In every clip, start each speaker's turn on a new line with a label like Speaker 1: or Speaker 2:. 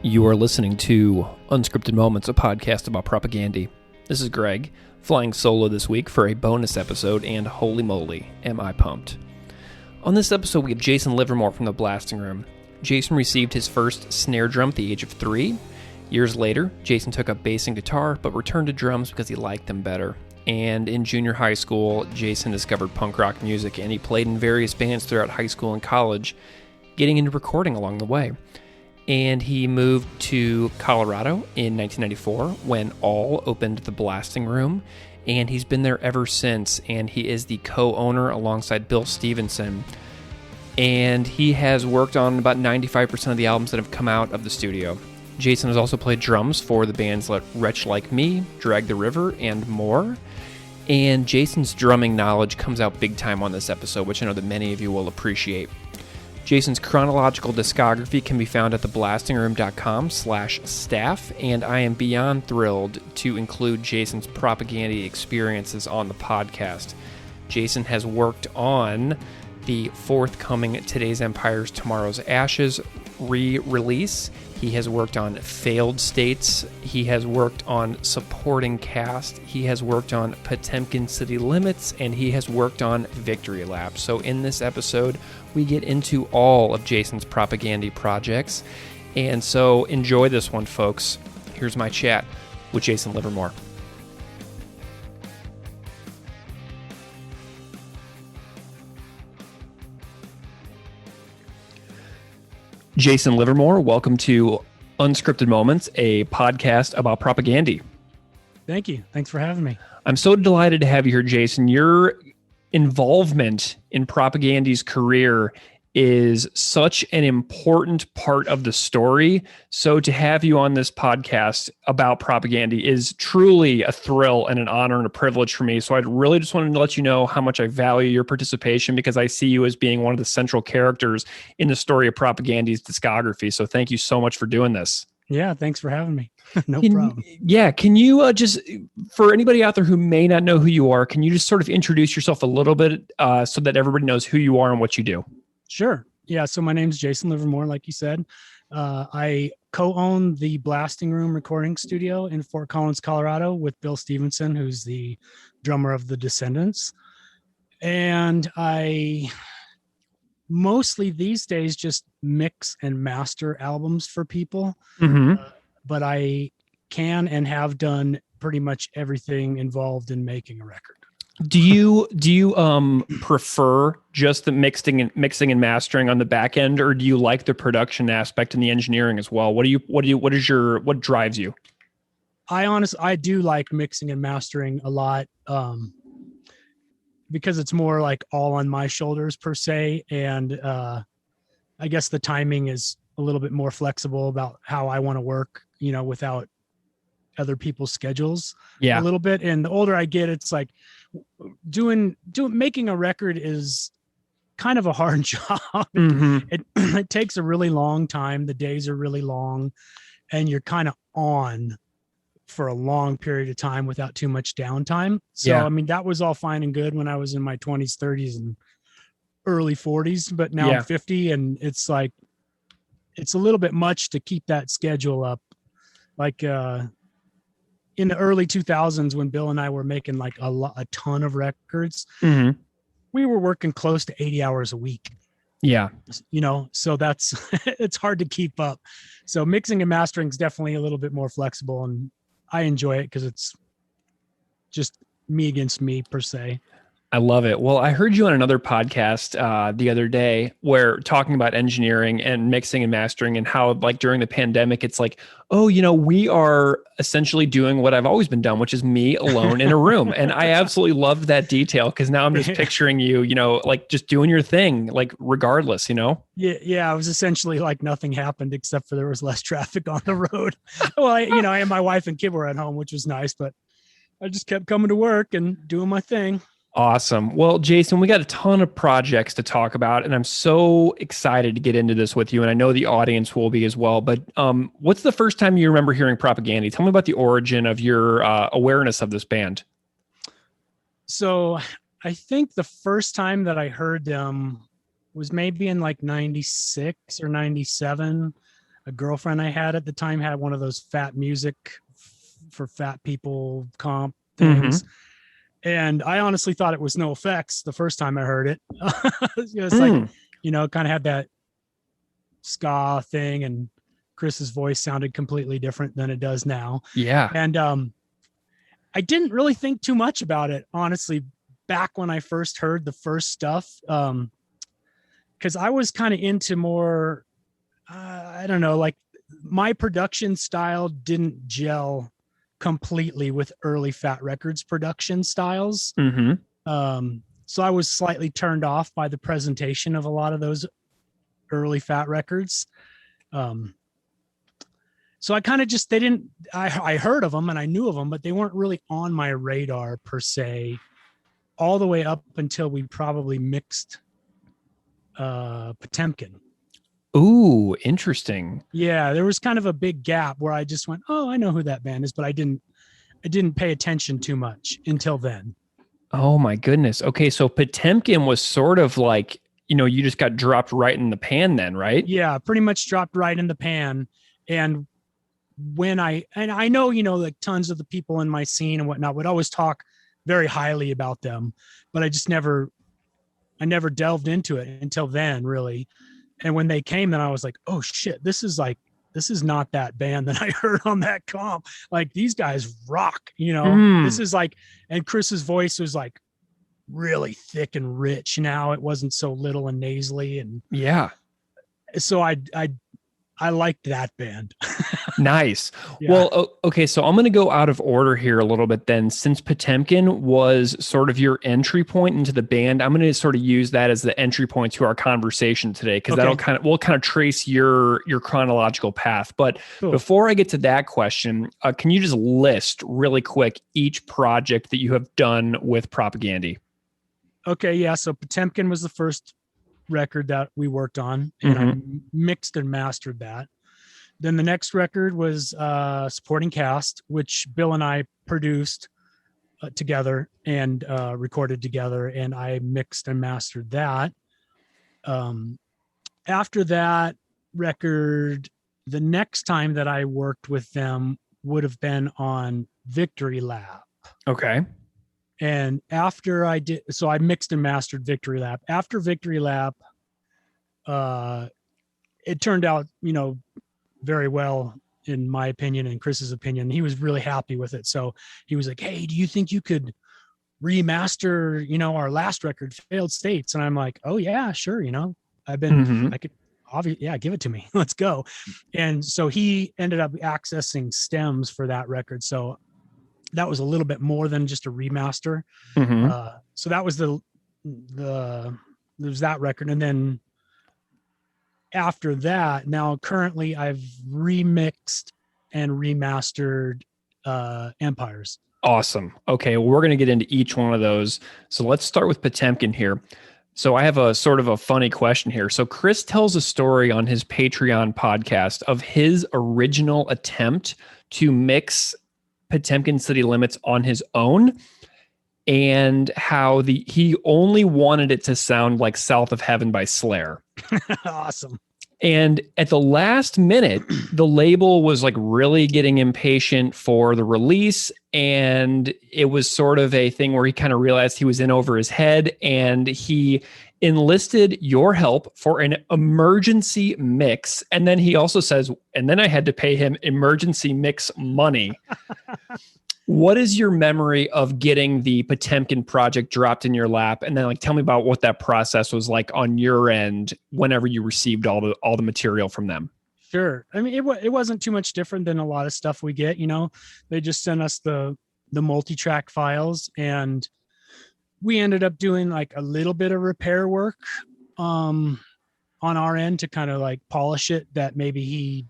Speaker 1: You are listening to Unscripted Moments, a podcast about Propagandhi. This is Greg, flying solo this week for a bonus episode, and holy moly, am I pumped. On this episode, we have Jason Livermore from the Blasting Room. Jason received his first snare drum at the age of 3. Years later, Jason took up bass and guitar, but returned to drums because he liked them better. And in junior high school, Jason discovered punk rock music, and he played in various bands throughout high school and college, getting into recording along the way. And he moved to Colorado in 1994 when All opened the Blasting Room, and he's been there ever since, and he is the co-owner alongside Bill Stevenson. And he has worked on about 95% of the albums that have come out of the studio. Jason has also played drums for the bands like Wretch Like Me, Drag the River, and more. And Jason's drumming knowledge comes out big time on this episode, which I know that many of you will appreciate. Jason's chronological discography can be found at theblastingroom.com/staff, and I am beyond thrilled to include Jason's Propagandhi experiences on the podcast. Jason has worked on the forthcoming Today's Empires, Tomorrow's Ashes re-release. He has worked on Failed States. He has worked on Supporting Caste. He has worked on Potemkin City Limits, and he has worked on Victory Lap. So in this episode, we get into all of Jason's Propagandhi projects. And so enjoy this one, folks. Here's my chat with Jason Livermore. Jason Livermore, welcome to Unscripted Moments, a podcast about Propagandhi.
Speaker 2: Thank you. Thanks for having me.
Speaker 1: I'm so delighted to have you here, Jason. Your involvement in Propagandhi's career is such an important part of the story. So to have you on this podcast about Propagandhi is truly a thrill and an honor and a privilege for me. So I really just wanted to let you know how much I value your participation, because I see you as being one of the central characters in the story of Propagandhi's discography. So thank you so much for doing this.
Speaker 2: Yeah, thanks for having me. No problem.
Speaker 1: Yeah, can you just, for anybody out there who may not know who you are, can you just sort of introduce yourself a little bit so that everybody knows who you are and what you do?
Speaker 2: Sure. Yeah. So my name's Jason Livermore, like you said. I co-own the Blasting Room recording studio in Fort Collins, Colorado, with Bill Stevenson, who's the drummer of the Descendants. And I mostly these days just mix and master albums for people.
Speaker 1: Mm-hmm.
Speaker 2: But I can and have done pretty much everything involved in making a record.
Speaker 1: Do you prefer just the mixing and mastering on the back end, or do you like the production aspect and the engineering as well? What drives you?
Speaker 2: I do like mixing and mastering a lot, because it's more like all on my shoulders per se. And I guess the timing is a little bit more flexible about how I want to work, without other people's schedules.
Speaker 1: Yeah.
Speaker 2: A little bit. And the older I get, it's like making a record is kind of a hard job.
Speaker 1: Mm-hmm.
Speaker 2: It takes a really long time. The days are really long, and you're kind of on for a long period of time without too much downtime. So,
Speaker 1: Yeah.
Speaker 2: I mean, that was all fine and good when I was in my 20s, 30s, and early 40s, but now I'm 50, and it's like, it's a little bit much to keep that schedule up. Like, in the early 2000s, when Bill and I were making like a ton of records,
Speaker 1: Mm-hmm.
Speaker 2: we were working close to 80 hours a week.
Speaker 1: Yeah.
Speaker 2: So that's, it's hard to keep up. So mixing and mastering is definitely a little bit more flexible, and I enjoy it because it's just me against me per se.
Speaker 1: I love it. Well, I heard you on another podcast the other day where talking about engineering and mixing and mastering, and how like during the pandemic, it's like, oh, we are essentially doing what I've always been done, which is me alone in a room. And I absolutely loved that detail, because now I'm just picturing you, like just doing your thing, like regardless,
Speaker 2: Yeah. It was essentially like nothing happened except for there was less traffic on the road. Well, I and my wife and kid were at home, which was nice, but I just kept coming to work and doing my thing.
Speaker 1: Awesome. Well, Jason, we got a ton of projects to talk about, and I'm so excited to get into this with you. And I know the audience will be as well. But what's the first time you remember hearing Propagandhi? Tell me about the origin of your awareness of this band.
Speaker 2: So I think the first time that I heard them was maybe in like 96 or 97. a girlfriend I had at the time had one of those fat music for fat people comp things. And I honestly thought it was No Effects the first time I heard it. It's like, kind of had that ska thing, and Chris's voice sounded completely different than it does now.
Speaker 1: Yeah.
Speaker 2: And I didn't really think too much about it, honestly, back when I first heard the first stuff. Because I was kind of into more, I don't know, like my production style didn't gel completely with early Fat Records production styles. So I was slightly turned off by the presentation of a lot of those early Fat Records. So I kind of just, I heard of them and I knew of them, but they weren't really on my radar per se, all the way up until we probably mixed Potemkin.
Speaker 1: Ooh, interesting.
Speaker 2: Yeah, there was kind of a big gap where I just went, oh, I know who that band is, but I didn't pay attention too much until then.
Speaker 1: Oh my goodness. Okay, so Potemkin was sort of like, you just got dropped right in the pan then, right?
Speaker 2: Yeah, pretty much dropped right in the pan. And I know, like tons of the people in my scene and whatnot would always talk very highly about them, but I never delved into it until then, really. And when they came, then I was like, oh shit, this is not that band that I heard on that comp. Like, these guys rock, This is like, and Chris's voice was like really thick and rich now. It wasn't so little and nasally. And
Speaker 1: yeah.
Speaker 2: So I liked that band.
Speaker 1: Nice.
Speaker 2: Yeah.
Speaker 1: Well, okay, so I'm going to go out of order here a little bit then. Since Potemkin was sort of your entry point into the band, I'm going to sort of use that as the entry point to our conversation today, because we'll kind of trace your chronological path. But before I get to that question, can you just list really quick each project that you have done with Propagandhi?
Speaker 2: Okay, yeah. So Potemkin was the first record that we worked on, and I mixed and mastered that. Then the next record was Supporting Caste, which Bill and I produced together and recorded together, and I mixed and mastered that. After that record, the next time that I worked with them would have been on Victory Lap.
Speaker 1: Okay.
Speaker 2: And after I did, so I mixed and mastered Victory Lap. After Victory Lap, it turned out, very well, in my opinion and Chris's opinion. He was really happy with it. So he was like, hey, do you think you could remaster, our last record, Failed States? And I'm like, oh yeah, sure. I've been, I could obviously, yeah, give it to me. Let's go. And so he ended up accessing stems for that record. So that was a little bit more than just a remaster. So that was there was that record. And then after that, now currently I've remixed and remastered Empires.
Speaker 1: Awesome. Okay, well, we're going to get into each one of those. So let's start with Potemkin here. So I have a sort of a funny question here. So Chris tells a story on his Patreon podcast of his original attempt to mix Potemkin City Limits on his own, and how he only wanted it to sound like South of Heaven by Slayer.
Speaker 2: Awesome.
Speaker 1: And at the last minute, the label was like really getting impatient for the release. And it was sort of a thing where he kind of realized he was in over his head, and he enlisted your help for an emergency mix. And then he also says, and then I had to pay him emergency mix money. What is your memory of getting the Potemkin project dropped in your lap? And then tell me about what that process was like on your end whenever you received all the material from them.
Speaker 2: Sure. I mean, it wasn't too much different than a lot of stuff we get, they just sent us the multi-track files, and we ended up doing like a little bit of repair work on our end to kind of like polish it, that maybe he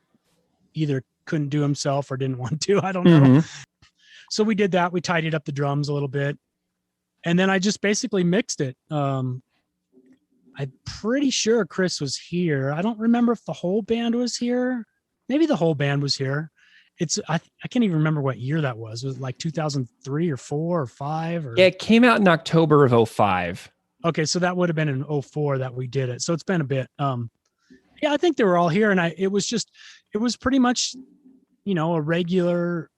Speaker 2: either couldn't do himself or didn't want to. I don't know. So we did that. We tidied up the drums a little bit, and then I just basically mixed it. I'm pretty sure Chris was here. I don't remember if the whole band was here. Maybe the whole band was here. I can't even remember what year that was. Was it like 2003 or 4 or 5? Or...
Speaker 1: Yeah, it came out in October of 2005.
Speaker 2: Okay, so that would have been in 2004 that we did it. So it's been a bit. Yeah, I think they were all here, and it was just, it was pretty much, a regular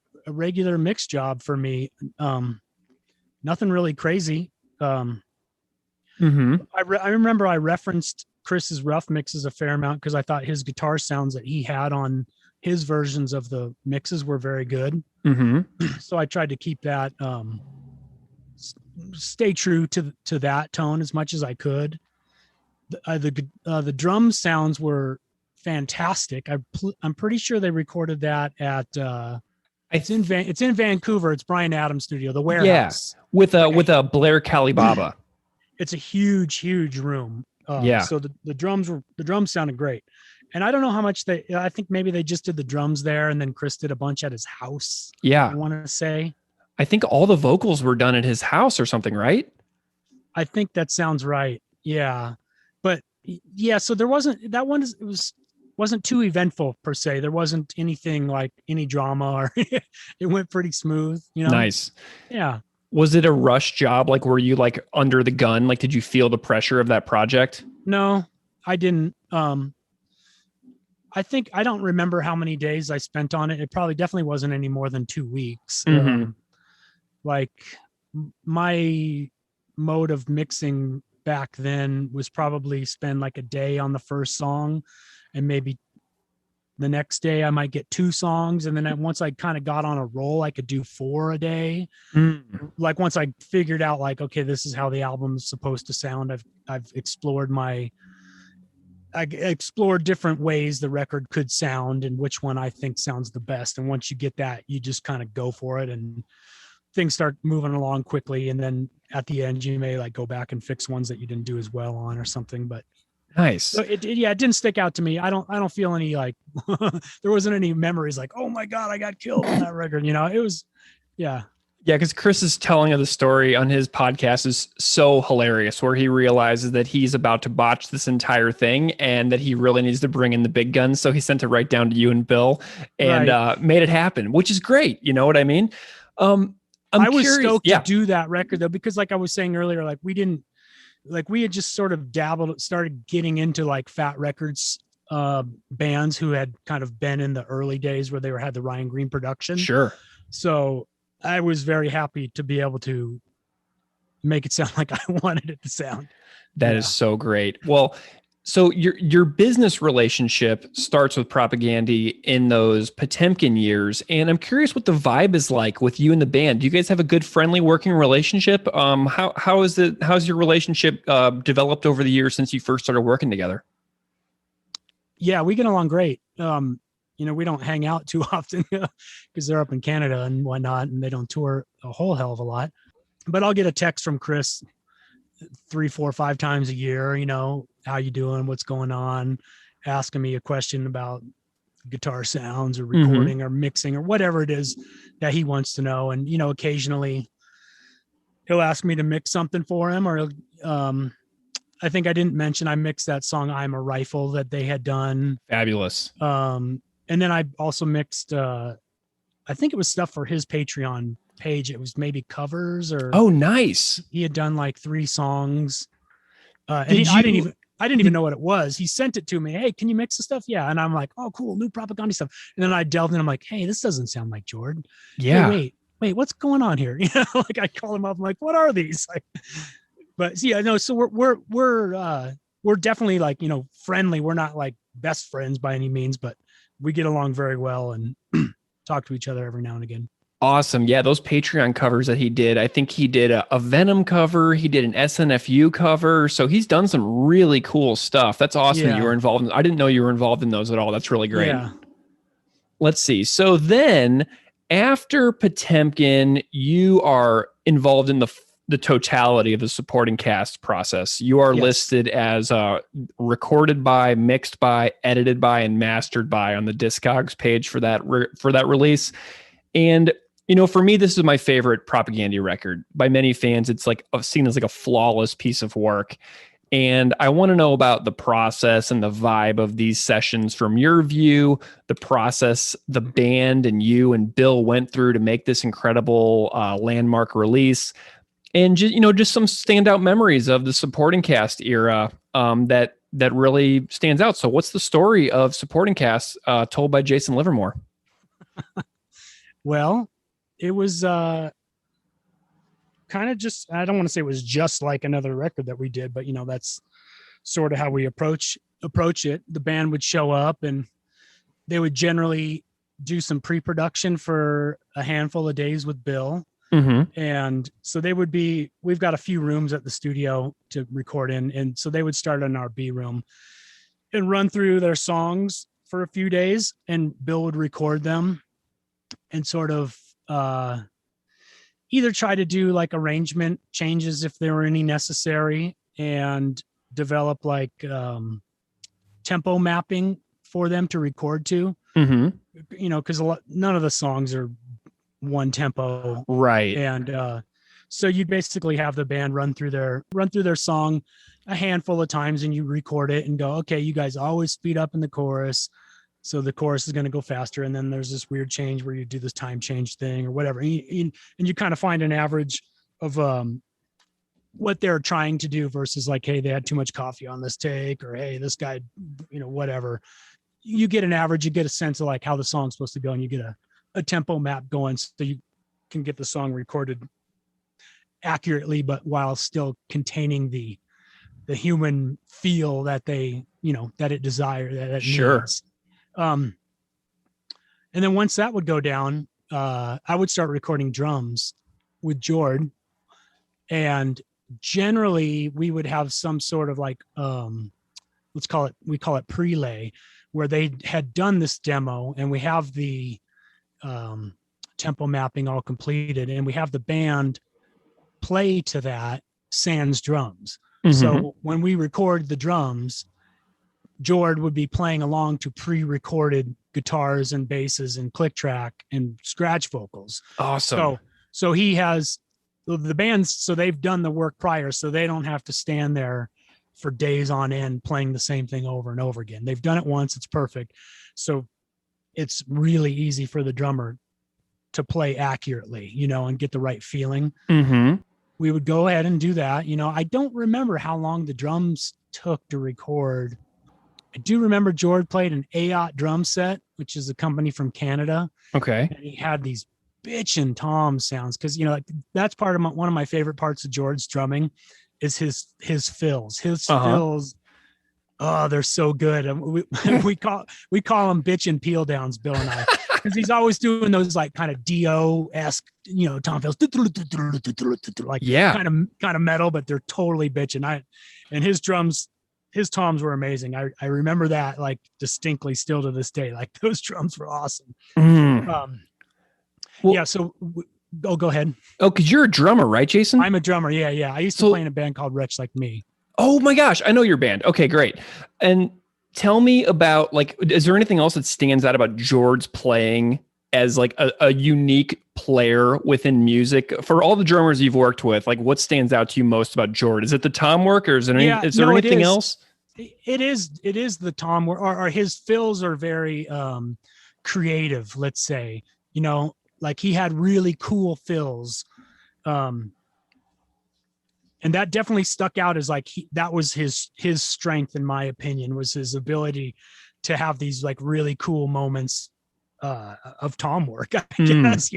Speaker 2: mix job for me. Nothing really crazy. I remember I referenced Chris's rough mixes a fair amount because I thought his guitar sounds that he had on his versions of the mixes were very good. So I tried to keep that, stay true to that tone as much as I could. The drum sounds were fantastic. I'm pretty sure they recorded that at it's in Vancouver. It's Bryan Adams' studio, the Warehouse.
Speaker 1: Yeah, with a Blair Kalibaba.
Speaker 2: It's a huge room.
Speaker 1: Yeah.
Speaker 2: So the drums sounded great. And I don't know how much I think maybe they just did the drums there and then Chris did a bunch at his house.
Speaker 1: Yeah.
Speaker 2: I want to say. I
Speaker 1: think all the vocals were done at his house or something, right?
Speaker 2: I think that sounds right. Yeah. But yeah, so there wasn't wasn't too eventful per se. There wasn't anything like any drama or it went pretty smooth,
Speaker 1: Nice.
Speaker 2: Yeah.
Speaker 1: Was it a rush job? Like, were you like under the gun? Like, did you feel the pressure of that project?
Speaker 2: No, I didn't. I think I don't remember how many days I spent on it. It probably definitely wasn't any more than 2 weeks. Like my mode of mixing back then was probably spend like a day on the first song and maybe the next day I might get 2 songs. And then once I kind of got on a roll, I could do 4 a day. Like once I figured out like, okay, this is how the album is supposed to sound. I've explored different ways the record could sound and which one I think sounds the best. And once you get that, you just kind of go for it and things start moving along quickly. And then at the end, you may like go back and fix ones that you didn't do as well on or something, but
Speaker 1: nice.
Speaker 2: So it didn't stick out to me. I don't feel any like, there wasn't any memories like, oh my God, I got killed on that record. It was, yeah.
Speaker 1: Yeah, because Chris's telling of the story on his podcast is so hilarious, where he realizes that he's about to botch this entire thing and that he really needs to bring in the big guns. So he sent it right down to you and Bill and made it happen, which is great. You know what I mean?
Speaker 2: I was stoked to do that record though, because like I was saying earlier, like we had just sort of started getting into like Fat Records bands who had kind of been in the early days where they had the Ryan Green production.
Speaker 1: Sure.
Speaker 2: So I was very happy to be able to make it sound like I wanted it to sound.
Speaker 1: That is so great. Well, so your business relationship starts with Propagandhi in those Potemkin years, and I'm curious what the vibe is like with you and the band. Do you guys have a good, friendly working relationship? How's your relationship developed over the years since you first started working together?
Speaker 2: Yeah, we get along great. We don't hang out too often because they're up in Canada and whatnot, and they don't tour a whole hell of a lot. But I'll get a text from Chris 3, 4, 5 times a year, how you doing, what's going on, asking me a question about guitar sounds or recording or mixing or whatever it is that he wants to know. And, occasionally he'll ask me to mix something for him, or I think I didn't mention I mixed that song I'm a Rifle that they had done.
Speaker 1: Fabulous.
Speaker 2: And then I also mixed I think it was stuff for his Patreon page. It was maybe covers or
Speaker 1: oh, nice.
Speaker 2: He had done like 3 songs. I didn't even know what it was. He sent it to me. Hey, can you mix the stuff? Yeah. And I'm like, oh, cool, new Propagandhi stuff. And then I delved in. I'm like, hey, this doesn't sound like Jordan.
Speaker 1: Yeah.
Speaker 2: Hey, wait, what's going on here? Like I call him up. I'm like, what are these? Like, but see, I know. So we're definitely like, friendly. We're not like best friends by any means, but we get along very well and talk to each other every now and again.
Speaker 1: Awesome. Yeah, those Patreon covers that he did, I think he did a Venom cover. He did an SNFU cover. So he's done some really cool stuff. That's awesome that you were involved in. I didn't know you were involved in those at all. That's really great.
Speaker 2: Yeah.
Speaker 1: Let's see. So then after Potemkin, you are involved in the totality of the supporting cast process. You are listed as recorded by, mixed by, edited by, and mastered by on the Discogs page for that release. And for me, this is my favorite Propagandhi record. By many fans, it's like seen as like a flawless piece of work. And I want to know about the process and the vibe of these sessions from your view, the process the band and you and Bill went through to make this incredible landmark release. And just some standout memories of the supporting cast era that that really stands out. So what's the story of Supporting Caste told by Jason Livermore?
Speaker 2: Well, it was kind of just, I don't want to say it was just like another record that we did, but that's sort of how we approach it. The band would show up and they would generally do some pre-production for a handful of days with Bill.
Speaker 1: Mm-hmm.
Speaker 2: And so we've got a few rooms at the studio to record in. And so they would start in our B room and run through their songs for a few days, and Bill would record them and sort of either try to do like arrangement changes if there were any necessary, and develop like tempo mapping for them to record to.
Speaker 1: Mm-hmm.
Speaker 2: Because none of the songs are one tempo,
Speaker 1: right?
Speaker 2: And so you basically have the band run through their song a handful of times, and you record it and go, okay, you guys always speed up in the chorus, so the chorus is going to go faster, and then there's this weird change where you do this time change thing or whatever, and you kind of find an average of what they're trying to do versus like, hey, they had too much coffee on this take, or hey, this guy, whatever. You get an average, you get a sense of like how the song's supposed to go, and you get a tempo map going so you can get the song recorded accurately, but while still containing the human feel that they, that it desires, that it
Speaker 1: sure
Speaker 2: needs. And then once that would go down, I would start recording drums with Jord, and generally we would have some sort of like, we call it prelay, where they had done this demo, and we have the tempo mapping all completed, and we have the band play to that sans drums.
Speaker 1: Mm-hmm.
Speaker 2: So when we record the drums, Jord would be playing along to pre-recorded guitars and basses and click track and scratch vocals.
Speaker 1: Awesome.
Speaker 2: So he has the bands, so they've done the work prior, so they don't have to stand there for days on end playing the same thing over and over again. They've done it once, it's perfect. So it's really easy for the drummer to play accurately, and get the right feeling.
Speaker 1: Mm-hmm.
Speaker 2: We would go ahead and do that. I don't remember how long the drums took to record. I do remember Jord played an AOT drum set, which is a company from Canada.
Speaker 1: Okay.
Speaker 2: And he had these bitchin' tom sounds, because that's part of one of my favorite parts of Jord's drumming is his fills. His fills, oh, they're so good. And we call them bitch and peel downs, Bill and I, because he's always doing those like kind of Dio-esque, tom fills, like kind of metal, but they're totally bitchin'. And his drums, his toms were amazing. I remember that like distinctly still to this day. Like those drums were awesome. Yeah. So go ahead.
Speaker 1: Oh, because you're a drummer, right, Jason?
Speaker 2: I'm a drummer. Yeah. I used to play in a band called Wretch Like Me.
Speaker 1: Oh my gosh, I know your band. Okay, great. And tell me about, like, is there anything else that stands out about Jord's playing as like a unique player within music? For all the drummers you've worked with, like, what stands out to you most about Jord? Is it the tom work, or is there anything else?
Speaker 2: It is the tom work, or his fills are very creative, let's say. Like he had really cool fills. And that definitely stuck out as like that was his strength, in my opinion, was his ability to have these like really cool moments of tom work, I guess,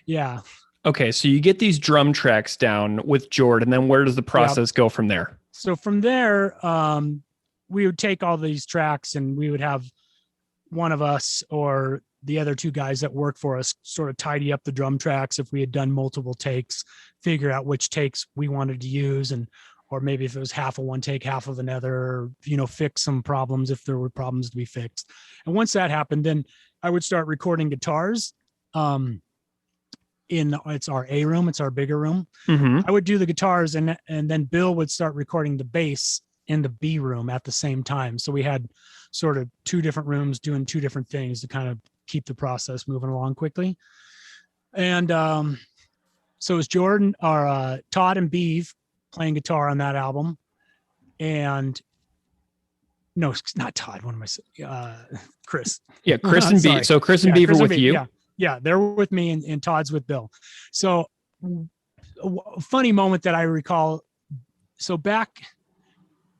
Speaker 2: Yeah.
Speaker 1: Okay, so you get these drum tracks down with Jord, and then where does the process go from there?
Speaker 2: So from there, we would take all these tracks, and we would have one of us or the other two guys that work for us sort of tidy up the drum tracks if we had done multiple takes, figure out which takes we wanted to use, or maybe if it was half of one take, half of another, fix some problems if there were problems to be fixed. And once that happened, then I would start recording guitars. It's our A room, it's our bigger room.
Speaker 1: Mm-hmm.
Speaker 2: I would do the guitars, and then Bill would start recording the bass in the B room at the same time. So we had sort of two different rooms doing two different things to kind of keep the process moving along quickly. And so it was Jordan or Todd and Beeve playing guitar on that album. And no, it's not Todd. What am I saying? Chris.
Speaker 1: Yeah, Chris and Beeve. So Chris and Beeve are with you.
Speaker 2: Yeah, they're with me, and Todd's with Bill. So a funny moment that I recall. So back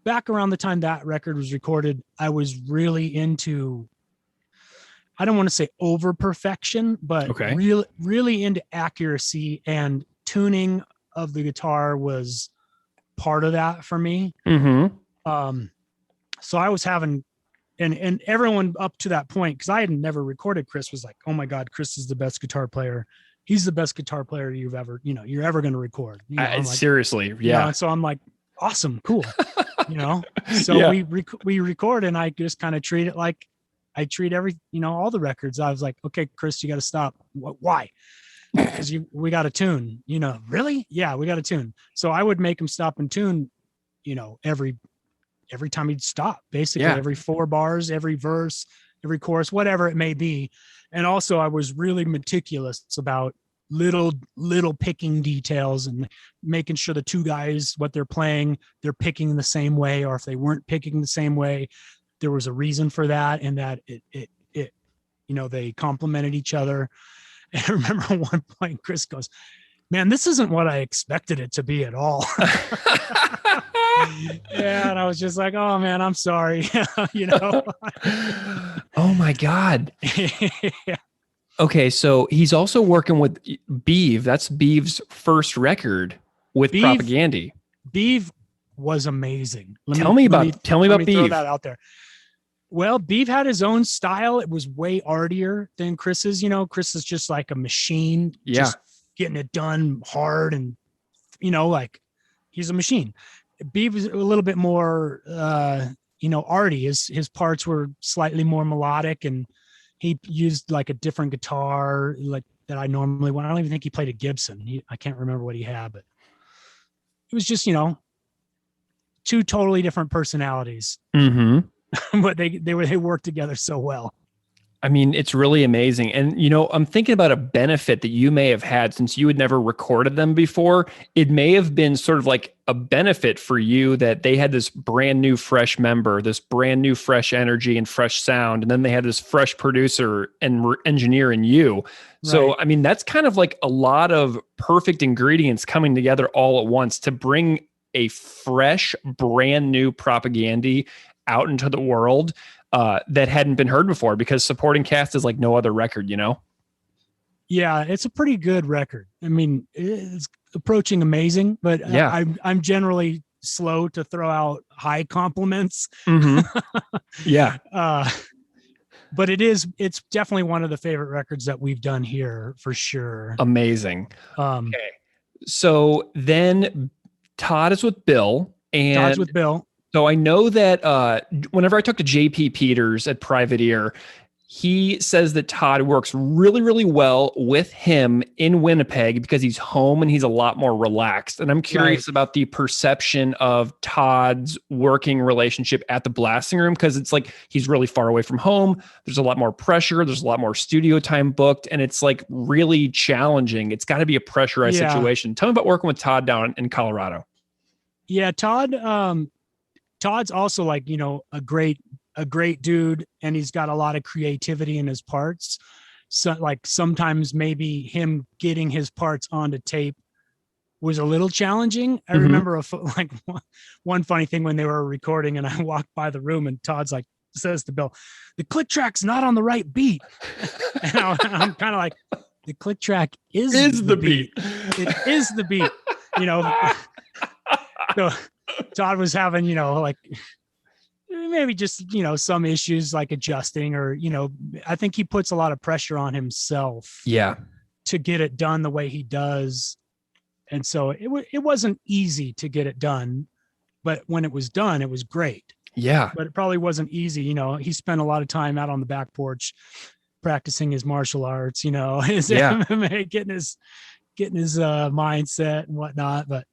Speaker 2: back around the time that record was recorded, I was really into, I don't want to say over perfection, but really into accuracy, and tuning of the guitar was part of that for me. So I was having, and everyone up to that point, because I had never recorded Chris, was like, oh my God, Chris is the best guitar player. He's the best guitar player you're ever going to record.
Speaker 1: Like, seriously. Yeah.
Speaker 2: And so I'm like, awesome, cool. So we record, and I just kind of treat it like I treat all the records. I was like, okay, Chris, you got to stop. Why? Because we got to tune, really? Yeah, we got to tune. So I would make him stop and tune, every time he'd stop, basically every 4 bars, every verse, every chorus, whatever it may be. And also I was really meticulous about little picking details and making sure the two guys, what they're playing, they're picking the same way, or if they weren't picking the same way, there was a reason for that, and that it they complemented each other. And I remember at one point Chris goes, man, this isn't what I expected it to be at all. Yeah, and I was just like, oh man, I'm sorry.
Speaker 1: Oh my God.
Speaker 2: Yeah.
Speaker 1: Okay, so he's also working with Beeve. That's Beeve's first record with Propagandhi.
Speaker 2: Beeve was amazing.
Speaker 1: Tell me about Beeve.
Speaker 2: Throw that out there. Well, Beeve had his own style. It was way artier than Chris's. Chris is just like a machine, just getting it done hard, and like he's a machine. Beeve was a little bit more arty. His parts were slightly more melodic, and he used like a different guitar like that I normally want. I don't even think he played a Gibson. I can't remember what he had, but it was just, two totally different personalities. But they worked together so well.
Speaker 1: I mean, it's really amazing. And, I'm thinking about a benefit that you may have had since you had never recorded them before. It may have been sort of like a benefit for you that they had this brand new, fresh member, this brand new, fresh energy and fresh sound. And then they had this fresh producer and engineer in you. So, right. I mean, that's kind of like a lot of perfect ingredients coming together all at once to bring a fresh, brand new Propagandhi out into the world. That hadn't been heard before, because Supporting Caste is like no other record,
Speaker 2: Yeah, it's a pretty good record. I mean, it's approaching amazing, but I'm generally slow to throw out high compliments.
Speaker 1: Yeah.
Speaker 2: But it's definitely one of the favorite records that we've done here for sure.
Speaker 1: Amazing. Okay. So then Todd is with Bill. So I know that whenever I talk to JP Peters at Private Ear, he says that Todd works really, really well with him in Winnipeg because he's home and he's a lot more relaxed. And I'm curious about the perception of Todd's working relationship at the blasting room, because it's like he's really far away from home. There's a lot more pressure. There's a lot more studio time booked, and it's like really challenging. It's got to be a pressurized situation. Tell me about working with Todd down in Colorado.
Speaker 2: Yeah, Todd's also like, a great dude, and he's got a lot of creativity in his parts. So like sometimes maybe him getting his parts onto tape was a little challenging. I remember one funny thing when they were recording, and I walked by the room, and Todd's like, says to Bill, the click track's not on the right beat. And I'm kind of like, the click track is the beat. It is the beat, So Todd was having, like maybe just, some issues like adjusting, or, I think he puts a lot of pressure on himself to get it done the way he does. And so it wasn't easy to get it done, but when it was done, it was great.
Speaker 1: Yeah.
Speaker 2: But it probably wasn't easy. He spent a lot of time out on the back porch practicing his martial arts, his MMA, getting his mindset and whatnot. But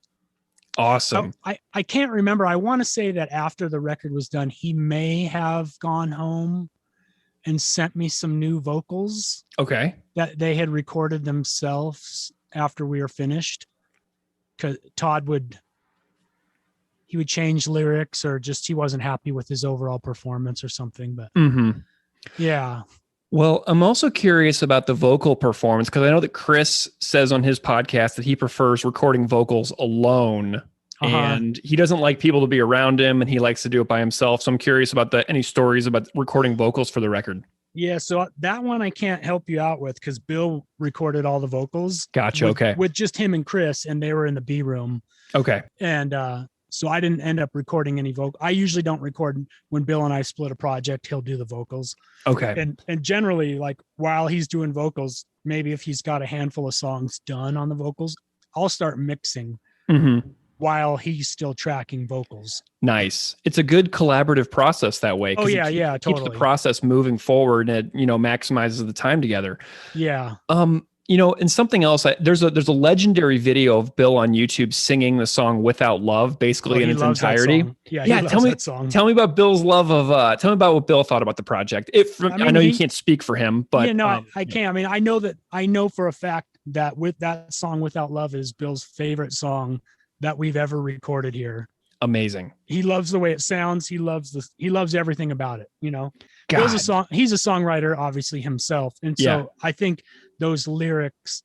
Speaker 1: awesome.
Speaker 2: I can't remember. I want to say that after the record was done, he may have gone home and sent me some new vocals.
Speaker 1: Okay.
Speaker 2: That they had recorded themselves after we were finished. Because Todd would change lyrics, or just he wasn't happy with his overall performance or something. But yeah.
Speaker 1: Well, I'm also curious about the vocal performance, because I know that Chris says on his podcast that he prefers recording vocals alone and he doesn't like people to be around him, and he likes to do it by himself. So I'm curious about any stories about recording vocals for the record.
Speaker 2: Yeah, so that one I can't help you out with because Bill recorded all the vocals.
Speaker 1: Gotcha. Okay.
Speaker 2: With just him and Chris, and they were in the B room.
Speaker 1: Okay.
Speaker 2: And so I didn't end up recording any vocal. I usually don't record when Bill and I split a project. He'll do the vocals.
Speaker 1: Okay.
Speaker 2: And generally, like while he's doing vocals, maybe if he's got a handful of songs done on the vocals, I'll start mixing while he's still tracking vocals.
Speaker 1: Nice. It's a good collaborative process that way.
Speaker 2: Oh yeah, yeah, totally.
Speaker 1: Keeps the process moving forward, and it, maximizes the time together.
Speaker 2: Yeah.
Speaker 1: And something else, there's a legendary video of Bill on YouTube singing the song "Without Love" basically in its entirety.
Speaker 2: Yeah.
Speaker 1: Tell me about Bill's love of. Tell me about what Bill thought about the project. I know you can't speak for him, but
Speaker 2: I can't. I mean, I know for a fact that with that song "Without Love" is Bill's favorite song that we've ever recorded here.
Speaker 1: Amazing.
Speaker 2: He loves the way it sounds. He loves everything about it.
Speaker 1: God.
Speaker 2: He's a songwriter, obviously himself. And so I think those lyrics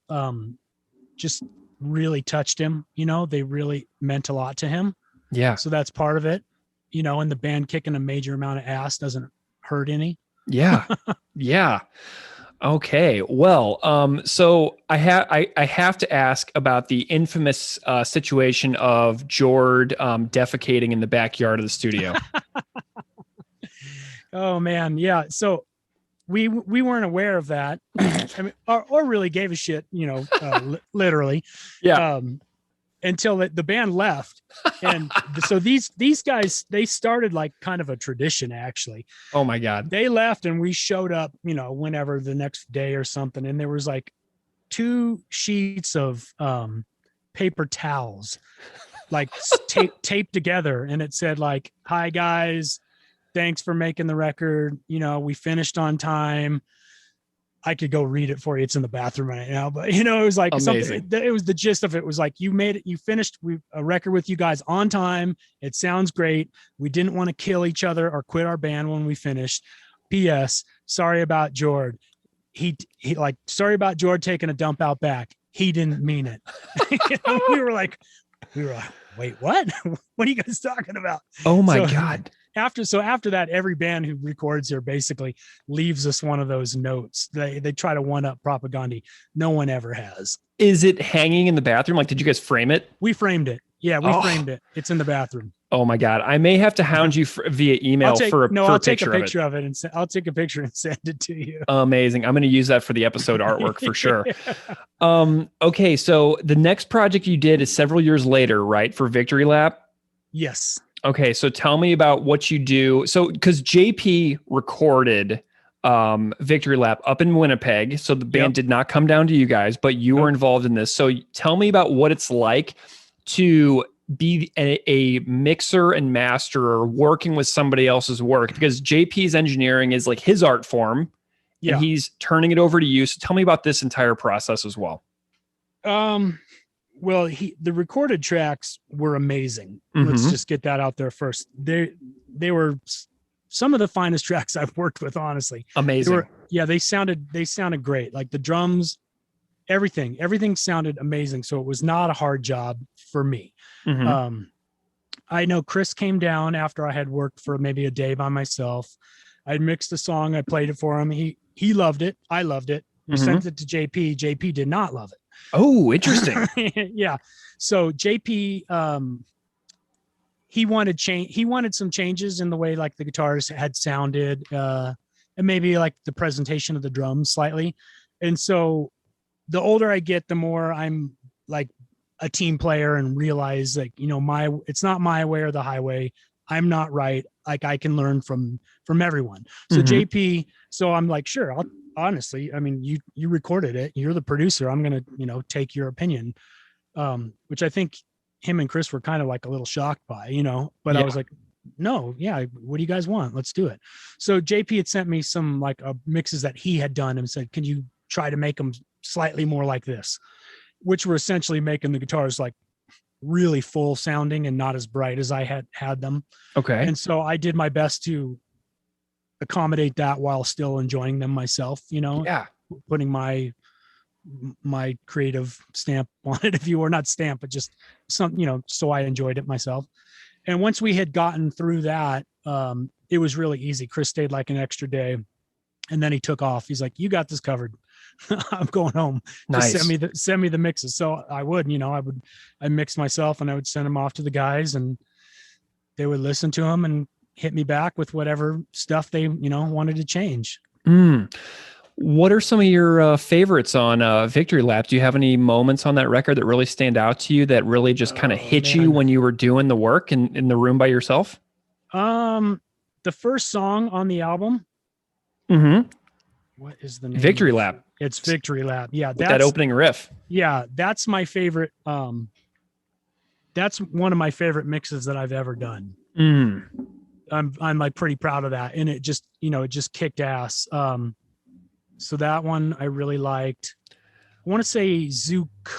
Speaker 2: just really touched him. They really meant a lot to him.
Speaker 1: Yeah.
Speaker 2: So that's part of it. And the band kicking a major amount of ass doesn't hurt any.
Speaker 1: Yeah. Yeah. Okay. Well, so I have to ask about the infamous situation of Jord defecating in the backyard of the studio.
Speaker 2: Oh man, yeah. So we weren't aware of that, I mean, or really gave a shit, literally.
Speaker 1: Yeah.
Speaker 2: Until the band left, and so these guys, they started like kind of a tradition actually.
Speaker 1: Oh my God.
Speaker 2: They left and we showed up, whenever the next day or something, and there was like 2 sheets of paper towels, like taped together, and it said like, "Hi guys, thanks for making the record. We finished on time." I could go read it for you. It's in the bathroom right now, but it was like
Speaker 1: amazing.
Speaker 2: Something. It was the gist of it was like, you made it, you finished a record with you guys on time. It sounds great. We didn't want to kill each other or quit our band when we finished. P.S. Sorry about Jord. He sorry about Jord taking a dump out back. He didn't mean it. We were like, wait, what? What are you guys talking about?
Speaker 1: Oh my God.
Speaker 2: After that, every band who records here basically leaves us one of those notes. They try to one up Propagandhi. No one ever has.
Speaker 1: Is it hanging in the bathroom? Like, did you guys frame it?
Speaker 2: We framed it. Yeah, we framed it. It's in the bathroom.
Speaker 1: Oh my God. I may have to hound you via email
Speaker 2: I'll take a picture of it and I'll take a picture and send it to you.
Speaker 1: Amazing. I'm going to use that for the episode artwork for sure. Okay. So the next project you did is several years later, right? For Victory Lap?
Speaker 2: Yes.
Speaker 1: Okay. So tell me about what you do. So, cause JP recorded Victory Lap up in Winnipeg. So the band did not come down to you guys, but you were involved in this. So tell me about what it's like to be a mixer and masterer working with somebody else's work, because JP's engineering is like his art form and he's turning it over to you. So tell me about this entire process as well.
Speaker 2: Well, the recorded tracks were amazing. Let's just get that out there first. They were some of the finest tracks I've worked with, honestly.
Speaker 1: Amazing.
Speaker 2: They sounded great. Like the drums, everything sounded amazing. So it was not a hard job for me. I know Chris came down after I had worked for maybe a day by myself. I mixed the song. I played it for him. He loved it. I loved it. We sent it to JP. JP did not love it.
Speaker 1: Oh, interesting.
Speaker 2: Yeah. So JP, he wanted some changes in the way like the guitars had sounded, and maybe like the presentation of the drums slightly. And so the older I get, the more I'm like a team player and realize like, it's not my way or the highway. I'm not right. Like I can learn from everyone. So JP, so I'm like, sure, honestly, I mean, you recorded it. You're the producer. I'm going to, take your opinion, which I think him and Chris were kind of like a little shocked by, but I was like, no, yeah. What do you guys want? Let's do it. So JP had sent me some like mixes that he had done and said, can you try to make them slightly more like this, which were essentially making the guitars like really full sounding and not as bright as I had them.
Speaker 1: Okay.
Speaker 2: And so I did my best to accommodate that while still enjoying them myself, putting my my creative stamp on it, if you were, not stamp, but just some, so I enjoyed it myself. And once we had gotten through that, it was really easy. Chris stayed like an extra day, and then he took off. He's like, "You got this covered. I'm going home. Just
Speaker 1: Nice.
Speaker 2: send me the mixes." So I would, I mix myself and I would send them off to the guys, and they would listen to them and hit me back with whatever stuff they, wanted to change.
Speaker 1: What are some of your favorites on Victory Lap? Do you have any moments on that record that really stand out to you, that really just kind of hit you when you were doing the work in the room by yourself?
Speaker 2: The first song on the album. What is the name?
Speaker 1: Victory Lap.
Speaker 2: It's Victory Lap. Yeah.
Speaker 1: That's that opening riff.
Speaker 2: Yeah. That's my favorite. That's one of my favorite mixes that I've ever done. I'm like pretty proud of that. And it just, it just kicked ass. So that one I really liked. I want to say
Speaker 1: Zoochosis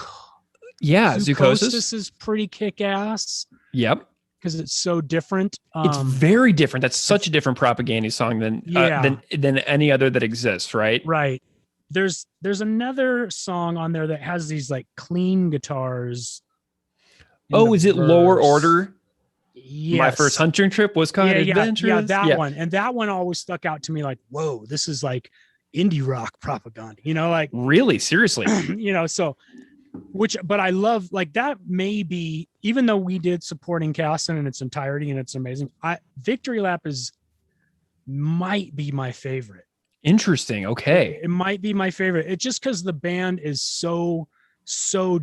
Speaker 2: is pretty kick ass.
Speaker 1: Yep.
Speaker 2: Because it's so different.
Speaker 1: It's very different. That's such a different Propagandhi song than any other that exists, right?
Speaker 2: Right. There's another song on there that has these like clean guitars.
Speaker 1: Oh, is it Lower Order?
Speaker 2: Yes.
Speaker 1: My first hunting trip was kind of adventurous.
Speaker 2: Yeah, that one. And that one always stuck out to me like, whoa, this is like indie rock Propagandhi, like
Speaker 1: really, seriously,
Speaker 2: but I love like that. Maybe even though we did Supporting Caste in its entirety and it's amazing, Victory Lap might be my favorite.
Speaker 1: Interesting. Okay.
Speaker 2: It might be my favorite. It's just because the band is so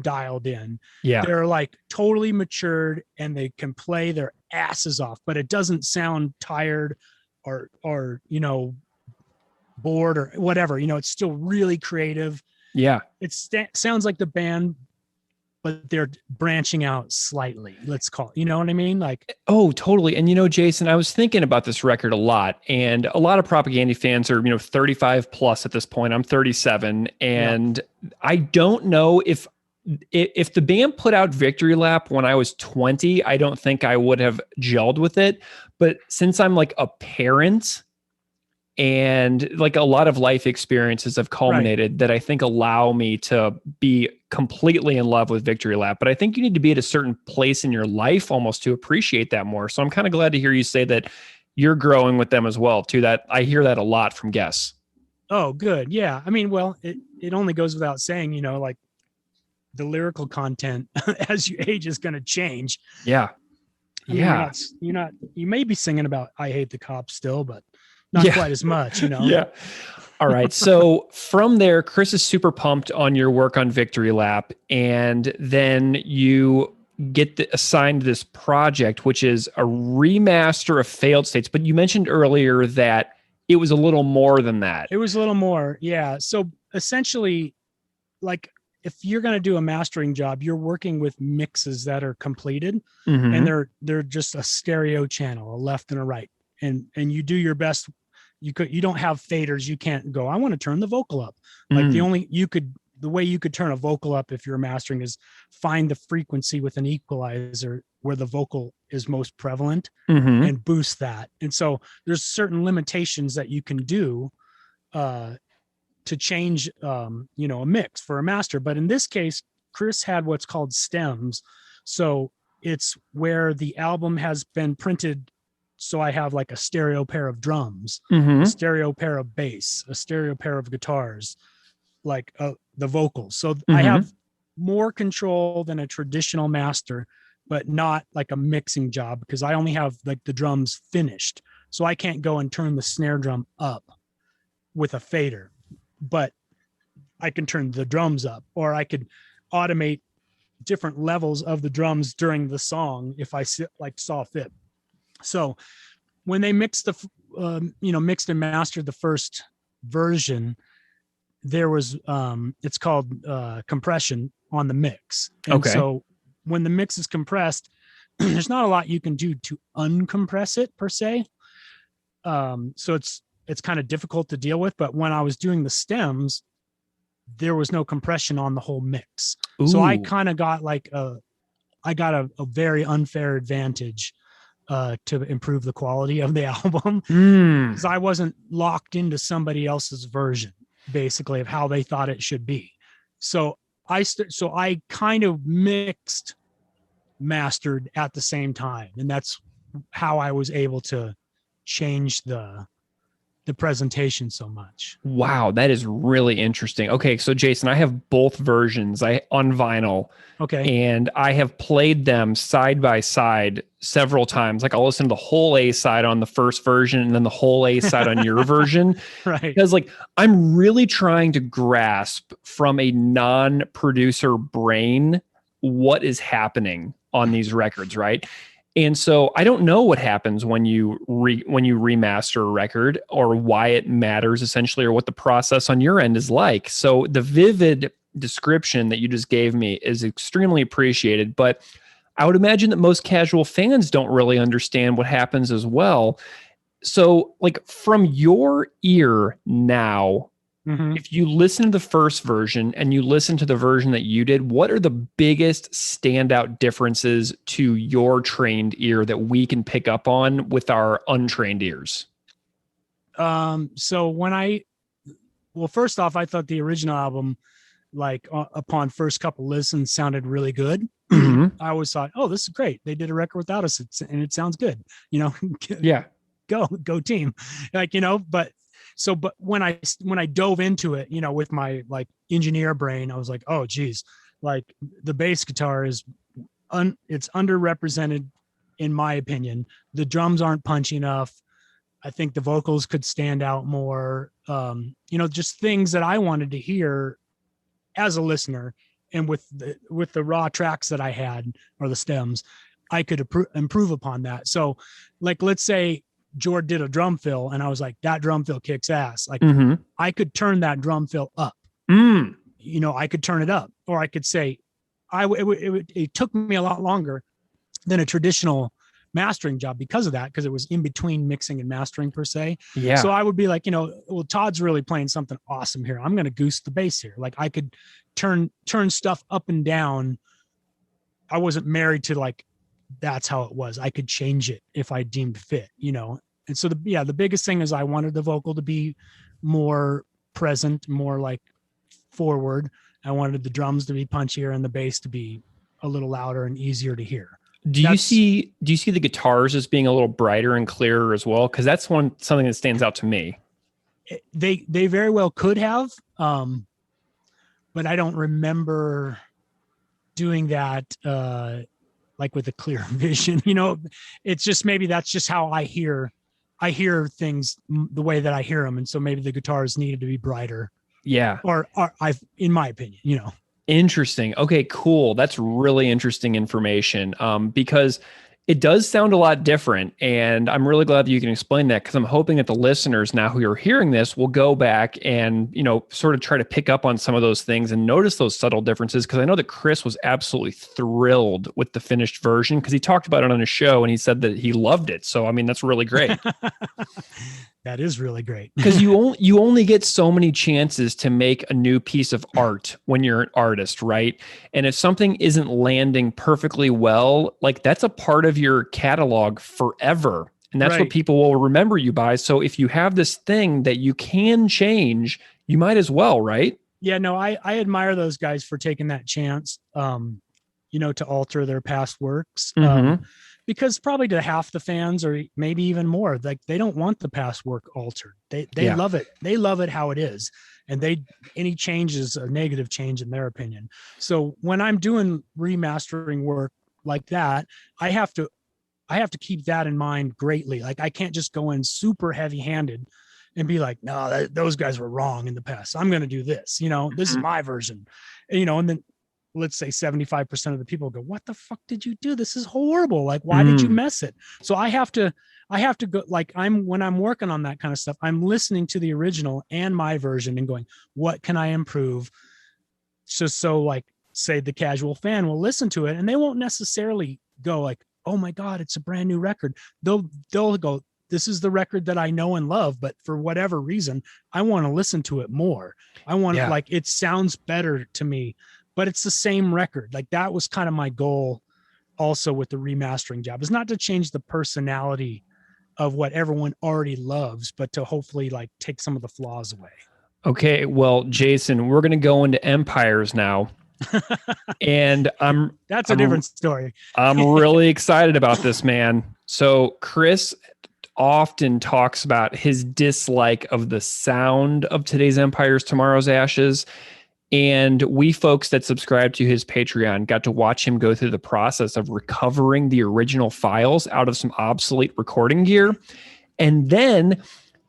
Speaker 2: dialed in.
Speaker 1: Yeah.
Speaker 2: They're like totally matured and they can play their asses off, but it doesn't sound tired or bored or whatever. It's still really creative.
Speaker 1: Yeah.
Speaker 2: It sounds like the band, but they're branching out slightly. Let's call it, you know what I mean? Like,
Speaker 1: oh, totally. And Jason, I was thinking about this record a lot, and a lot of Propagandhi fans are 35 plus at this point. I'm 37, and I don't know if the band put out Victory Lap when I was 20, I don't think I would have gelled with it. But since I'm like a parent, and like a lot of life experiences have culminated that I think allow me to be completely in love with Victory Lap. But I think you need to be at a certain place in your life almost to appreciate that more. So I'm kind of glad to hear you say that you're growing with them as well too. That I hear that a lot from guests.
Speaker 2: Oh, good. Yeah. I mean, well, it only goes without saying, like the lyrical content as you age is going to change.
Speaker 1: Yeah.
Speaker 2: I mean, you may be singing about I hate the cops still, but not quite as much,
Speaker 1: Yeah. All right. So from there, Chris is super pumped on your work on Victory Lap. And then you get assigned this project, which is a remaster of Failed States. But you mentioned earlier that it was a little more than that.
Speaker 2: It was a little more. Yeah. So essentially, like if you're going to do a mastering job, you're working with mixes that are completed and they're just a stereo channel, a left and a right. And you do your best. You don't have faders. You can't go, I want to turn the vocal up. Like the way you could turn a vocal up if you're mastering is find the frequency with an equalizer where the vocal is most prevalent and boost that. And so there's certain limitations that you can do to change, a mix for a master. But in this case, Chris had what's called stems. So it's where the album has been printed. So I have like a stereo pair of drums, a stereo pair of bass, a stereo pair of guitars, like the vocals. So I have more control than a traditional master, but not like a mixing job because I only have like the drums finished. So I can't go and turn the snare drum up with a fader, but I can turn the drums up, or I could automate different levels of the drums during the song if I saw fit. So when they mixed mixed and mastered the first version, there was it's called compression on the mix. And so when the mix is compressed, there's not a lot you can do to uncompress it per se. So it's kind of difficult to deal with. But when I was doing the stems, there was no compression on the whole mix. Ooh. So I kind of got a very unfair advantage to improve the quality of the album because I wasn't locked into somebody else's version, basically, of how they thought it should be. So I kind of mixed mastered at the same time, and that's how I was able to change the presentation so much.
Speaker 1: Wow, that is really interesting. Okay, so Jason, I have both versions on vinyl.
Speaker 2: Okay.
Speaker 1: And I have played them side by side several times. Like I'll listen to the whole A side on the first version and then the whole A side on your version.
Speaker 2: Right.
Speaker 1: Because like I'm really trying to grasp from a non-producer brain what is happening on these records, right? And so I don't know what happens when you remaster a record, or why it matters essentially, or what the process on your end is like. So the vivid description that you just gave me is extremely appreciated, but I would imagine that most casual fans don't really understand what happens as well. So like from your ear now, if you listen to the first version and you listen to the version that you did, what are the biggest standout differences to your trained ear that we can pick up on with our untrained ears?
Speaker 2: So well, first off, I thought the original album, like upon first couple listens, sounded really good. I always thought, oh, this is great. They did a record without us, and it sounds good.
Speaker 1: Yeah.
Speaker 2: Go team. But when I dove into it, with my like engineer brain, I was like, oh geez, like the bass guitar is it's underrepresented in my opinion. The drums aren't punchy enough. I think the vocals could stand out more. Just things that I wanted to hear as a listener, and with the raw tracks that I had, or the stems, I could improve upon that. So like, let's say Jord did a drum fill and I was like, that drum fill kicks ass. Like I could turn that drum fill up. I could turn it up, or I could say, it took me a lot longer than a traditional mastering job because of that, because it was in between mixing and mastering per se.
Speaker 1: Yeah.
Speaker 2: So I would be like, well, Todd's really playing something awesome here. I'm going to goose the bass here. Like I could turn stuff up and down. I wasn't married to like, that's how it was. I could change it if I deemed fit, And so the biggest thing is I wanted the vocal to be more present, more like forward. I wanted the drums to be punchier and the bass to be a little louder and easier to hear.
Speaker 1: Do you see the guitars as being a little brighter and clearer as well? Because that's something that stands out to me.
Speaker 2: They very well could have, but I don't remember doing that like with a clear vision. It's just, maybe that's just how I hear things, the way that I hear them, and so maybe the guitars needed to be brighter.
Speaker 1: Yeah.
Speaker 2: Or in my opinion,
Speaker 1: Interesting. Okay, cool. That's really interesting information, because it does sound a lot different. And I'm really glad that you can explain that, because I'm hoping that the listeners now who are hearing this will go back and, sort of try to pick up on some of those things and notice those subtle differences. Because I know that Chris was absolutely thrilled with the finished version, because he talked about it on his show and he said that he loved it. So, I mean, that's really great.
Speaker 2: That is really great.
Speaker 1: Because you only get so many chances to make a new piece of art when you're an artist, right? And if something isn't landing perfectly well, like that's a part of your catalog forever. And that's what people will remember you by. So if you have this thing that you can change, you might as well, right?
Speaker 2: Yeah, no, I admire those guys for taking that chance, to alter their past works. Because probably to half the fans, or maybe even more, like they don't want the past work altered. They love it. They love it how it is. And any changes are negative change in their opinion. So when I'm doing remastering work like that, I have to keep that in mind greatly. Like I can't just go in super heavy handed and be like, no, those guys were wrong in the past. So I'm going to do this, this is my version, and then let's say 75% of the people go, what the fuck did you do? This is horrible. Like, why did you mess it? So I have to go, like when I'm working on that kind of stuff, I'm listening to the original and my version and going, what can I improve? So like, say the casual fan will listen to it and they won't necessarily go like, oh my God, it's a brand new record. They'll go, this is the record that I know and love, but for whatever reason, I want to listen to it more. I want to, like, it sounds better to me, but it's the same record. Like that was kind of my goal also with the remastering job, is not to change the personality of what everyone already loves, but to hopefully like take some of the flaws away.
Speaker 1: Okay, well, Jason, we're going to go into empires now, and
Speaker 2: That's a
Speaker 1: I'm
Speaker 2: different story.
Speaker 1: I'm really excited about this, man. So Chris often talks about his dislike of the sound of Today's Empires, Tomorrow's Ashes. And we folks that subscribe to his Patreon got to watch him go through the process of recovering the original files out of some obsolete recording gear. And then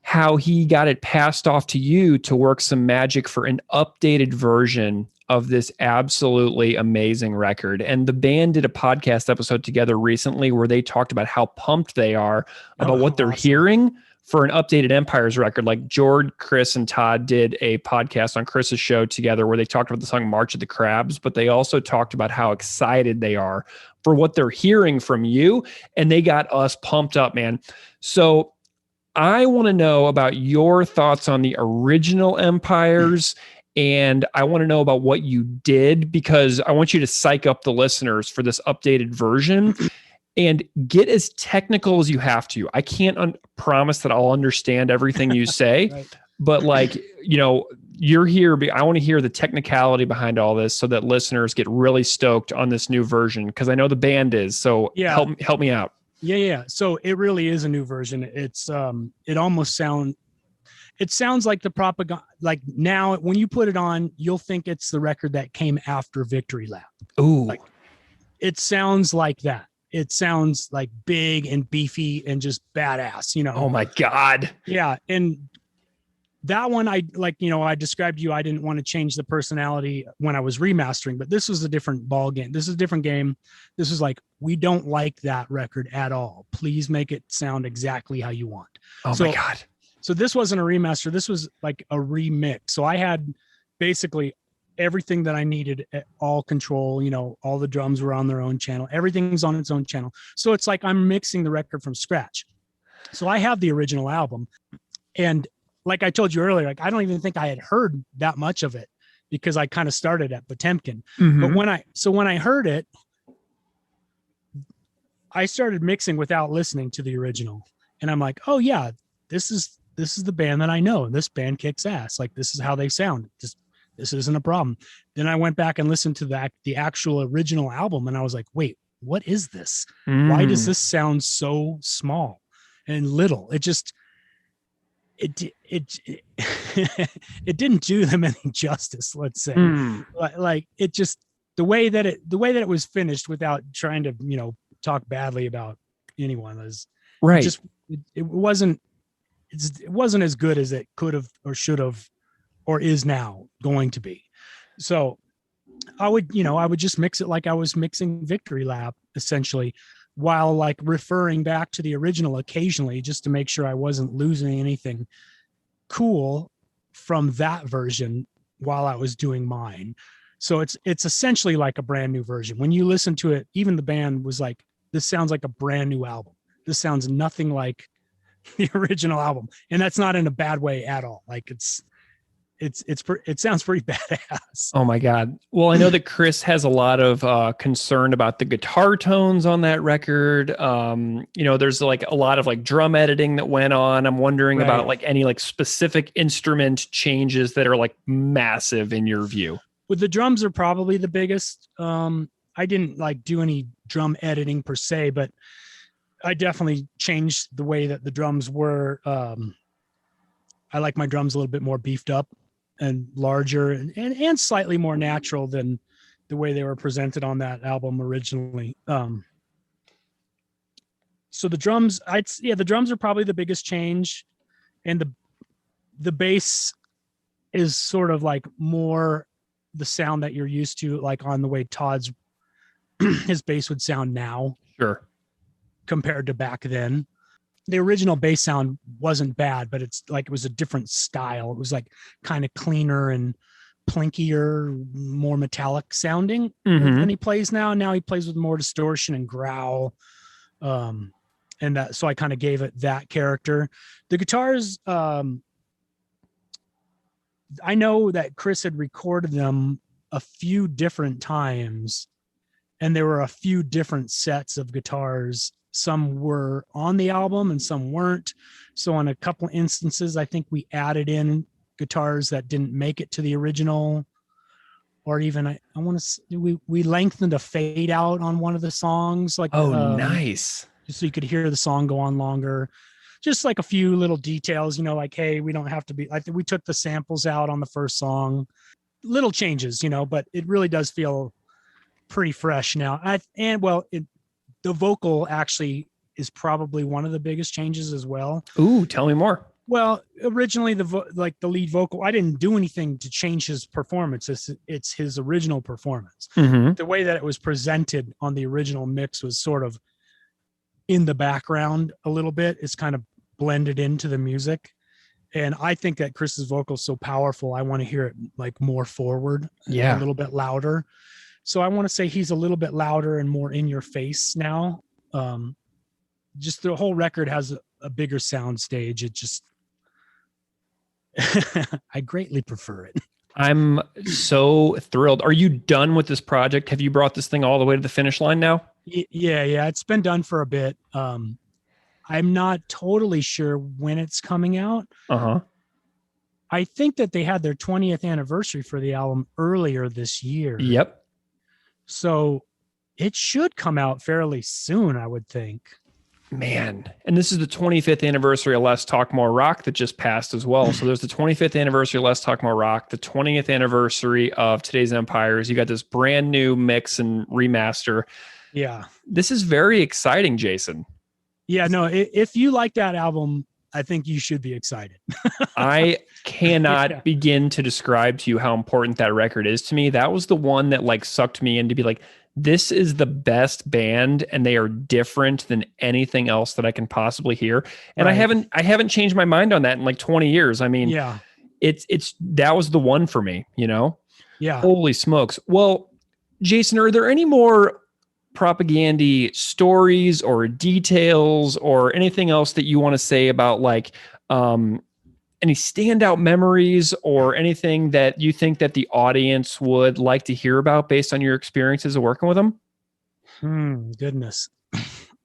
Speaker 1: how he got it passed off to you to work some magic for an updated version of this absolutely amazing record. And the band did a podcast episode together recently where they talked about how pumped they are about what they're hearing for an updated Empires record. Like George, Chris, and Todd did a podcast on Chris's show together where they talked about the song March of the Crabs, but they also talked about how excited they are for what they're hearing from you. And they got us pumped up, man. So I want to know about your thoughts on the original Empires, and I want to know about what you did, because I want you to psych up the listeners for this updated version and get as technical as you have to. I can't promise that I'll understand everything you say, right. But like, you're here. I want to hear the technicality behind all this so that listeners get really stoked on this new version, because I know the band is. So yeah. Help me out.
Speaker 2: Yeah. So it really is a new version. It's it sounds like the propaganda. Like now, when you put it on, you'll think it's the record that came after Victory Lap.
Speaker 1: Ooh,
Speaker 2: like it sounds like that. It sounds like big and beefy and just badass.
Speaker 1: Oh my God.
Speaker 2: Yeah, and that one, I described to you. I didn't want to change the personality when I was remastering, but this was a different ball game. This is a different game. This is like, we don't like that record at all. Please make it sound exactly how you want.
Speaker 1: Oh my God.
Speaker 2: So this wasn't a remaster. This was like a remix. So I had basically everything that I needed at all control. All the drums were on their own channel. Everything's on its own channel. So it's like I'm mixing the record from scratch. So I have the original album, and like I told you earlier, like I don't even think I had heard that much of it because I kind of started at Potemkin. Mm-hmm. But when I heard it, I started mixing without listening to the original. And I'm like, oh yeah, this is the band that I know. This band kicks ass. Like, this is how they sound. This isn't a problem. Then I went back and listened to the actual original album, and I was like, wait, what is this? Why does this sound so small and little? It didn't do them any justice, let's say. Like it just, the way that it was finished, without trying to, talk badly about anyone, was
Speaker 1: right.
Speaker 2: It wasn't as good as it could have or should have or is now going to be. So I would just mix it like I was mixing Victory Lap, essentially, while like referring back to the original occasionally, just to make sure I wasn't losing anything cool from that version while I was doing mine. So it's essentially like a brand new version. When you listen to it, even the band was like, this sounds like a brand new album. This sounds nothing like the original album. And that's not in a bad way at all. Like it sounds pretty badass.
Speaker 1: Oh my God. Well, I know that Chris has a lot of concern about the guitar tones on that record. There's like a lot of like drum editing that went on. I'm wondering about like any like specific instrument changes that are like massive in your view.
Speaker 2: Well, the drums are probably the biggest. I didn't like do any drum editing per se, but I definitely changed the way that the drums were. I like my drums a little bit more beefed up and larger and slightly more natural than the way they were presented on that album originally. So the drums, the drums are probably the biggest change, and the bass is sort of like more the sound that you're used to, like on the way Todd's his bass would sound now.
Speaker 1: Sure.
Speaker 2: Compared to back then. The original bass sound wasn't bad, but it's like it was a different style. It was like kind of cleaner and plinkier, more metallic sounding than he plays now. Now he plays with more distortion and growl. And that, so I kind of gave it that character. The guitars, I know that Chris had recorded them a few different times, and there were a few different sets of guitars. Some were on the album and some weren't. So on a couple instances, I think we added in guitars that didn't make it to the original, or even I want to, we lengthened a fade out on one of the songs, like,
Speaker 1: nice.
Speaker 2: just so you could hear the song go on longer. Just like a few little details, like, hey, we don't have to be, I think we took the samples out on the first song, little changes, but it really does feel pretty fresh now. The vocal actually is probably one of the biggest changes as well.
Speaker 1: Ooh, tell me more.
Speaker 2: Well, originally the lead vocal, I didn't do anything to change his performance. It's his original performance.
Speaker 1: Mm-hmm.
Speaker 2: The way that it was presented on the original mix was sort of in the background a little bit. It's kind of blended into the music. And I think that Chris's vocal is so powerful. I want to hear it like more forward, a little bit louder. So I want to say he's a little bit louder and more in your face now. Just the whole record has a bigger sound stage. It just, I greatly prefer it.
Speaker 1: I'm so thrilled. Are you done with this project? Have you brought this thing all the way to the finish line now?
Speaker 2: Yeah. It's been done for a bit. I'm not totally sure when it's coming out.
Speaker 1: Uh-huh.
Speaker 2: I think that they had their 20th anniversary for the album earlier this year.
Speaker 1: Yep.
Speaker 2: So it should come out fairly soon, I would think.
Speaker 1: Man. And this is the 25th anniversary of Let's Talk More Rock that just passed as well. So there's the 25th anniversary of Let's Talk More Rock, the 20th anniversary of Today's Empires. You got this brand new mix and remaster.
Speaker 2: Yeah.
Speaker 1: This is very exciting, Jason.
Speaker 2: Yeah, no, if you like that album, I think you should be excited.
Speaker 1: I cannot begin to describe to you how important that record is to me. That was the one that like sucked me in to be like, this is the best band and they are different than anything else that I can possibly hear. And right. I haven't changed my mind on that in like 20 years. I mean, that was the one for me, Yeah. Holy smokes. Well, Jason, are there any more Propagandhi stories or details or anything else that you want to say about like any standout memories or anything that you think that the audience would like to hear about based on your experiences of working with them?
Speaker 2: Goodness.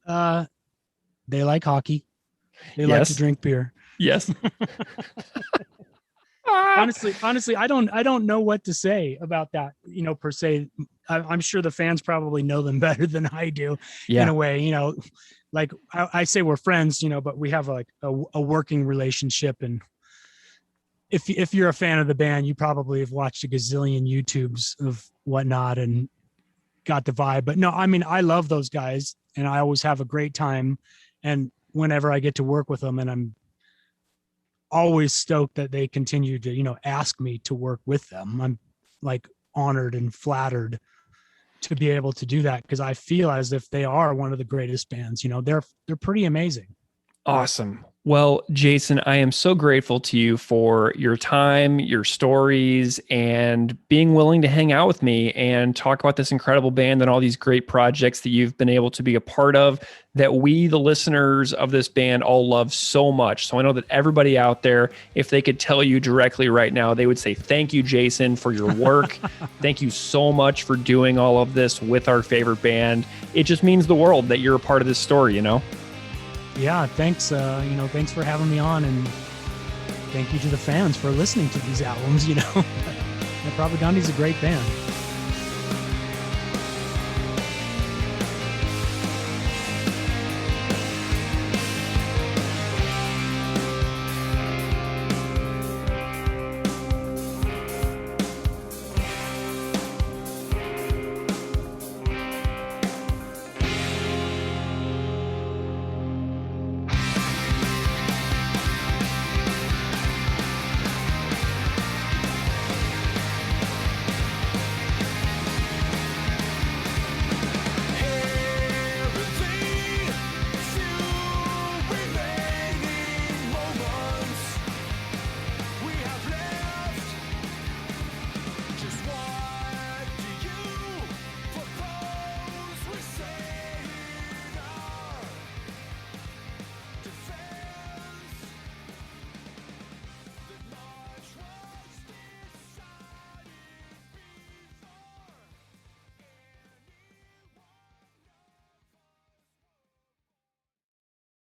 Speaker 2: They like hockey. They like to drink beer.
Speaker 1: Yes.
Speaker 2: Honestly, I don't know what to say about that, per se. I'm sure the fans probably know them better than I do in a way, like I say we're friends, but we have like a working relationship. And if you're a fan of the band, you probably have watched a gazillion YouTubes of whatnot and got the vibe. But no, I mean, I love those guys and I always have a great time. And whenever I get to work with them, and I'm always stoked that they continue to, ask me to work with them. I'm like honored and flattered to be able to do that, because I feel as if they are one of the greatest bands. They're pretty amazing.
Speaker 1: Awesome. Well, Jason, I am so grateful to you for your time, your stories, and being willing to hang out with me and talk about this incredible band and all these great projects that you've been able to be a part of, that we, the listeners of this band, all love so much. So I know that everybody out there, if they could tell you directly right now, they would say, thank you, Jason, for your work. Thank you so much for doing all of this with our favorite band. It just means the world that you're a part of this story,
Speaker 2: Yeah, thanks. Thanks for having me on, and thank you to the fans for listening to these albums. Propagandhi's a great band.